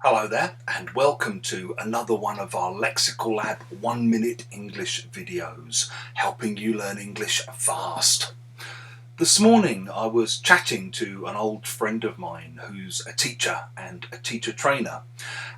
Hello there and welcome to another one of our Lexical Lab 1 minute English videos, helping you learn English fast. This morning I was chatting to an old friend of mine who's a teacher and a teacher trainer,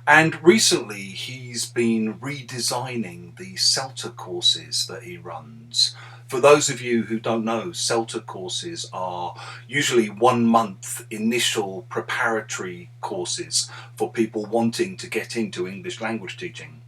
and recently he's been redesigning the CELTA courses that he runs. For those of you who don't know, CELTA courses are usually 1 month initial preparatory courses for people wanting to get into English language teaching.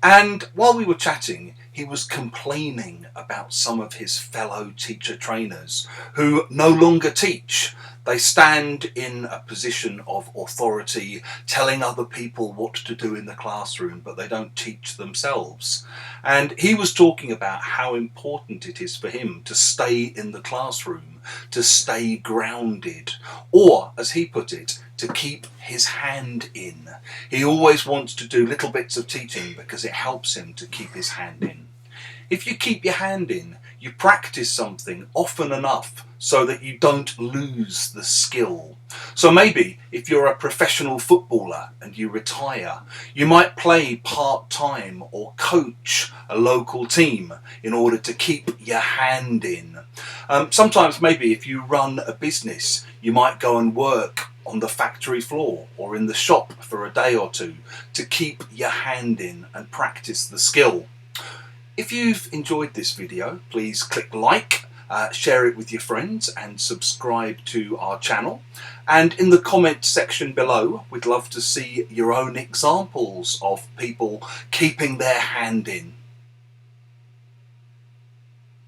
And while we were chatting, he was complaining about some of his fellow teacher trainers who no longer teach. They stand in a position of authority, telling other people what to do in the classroom, but they don't teach themselves. And he was talking about how important it is for him to stay in the classroom, to stay grounded, or, as he put it, to keep his hand in. He always wants to do little bits of teaching because it helps him to keep his hand in. If you keep your hand in, you practice something often enough so that you don't lose the skill. So maybe if you're a professional footballer and you retire, you might play part-time or coach a local team in order to keep your hand in. Sometimes maybe if you run a business, you might go and work on the factory floor or in the shop for a day or two to keep your hand in and practice the skill. If you've enjoyed this video, please click like, share it with your friends and subscribe to our channel. And in the comment section below, we'd love to see your own examples of people keeping their hand in.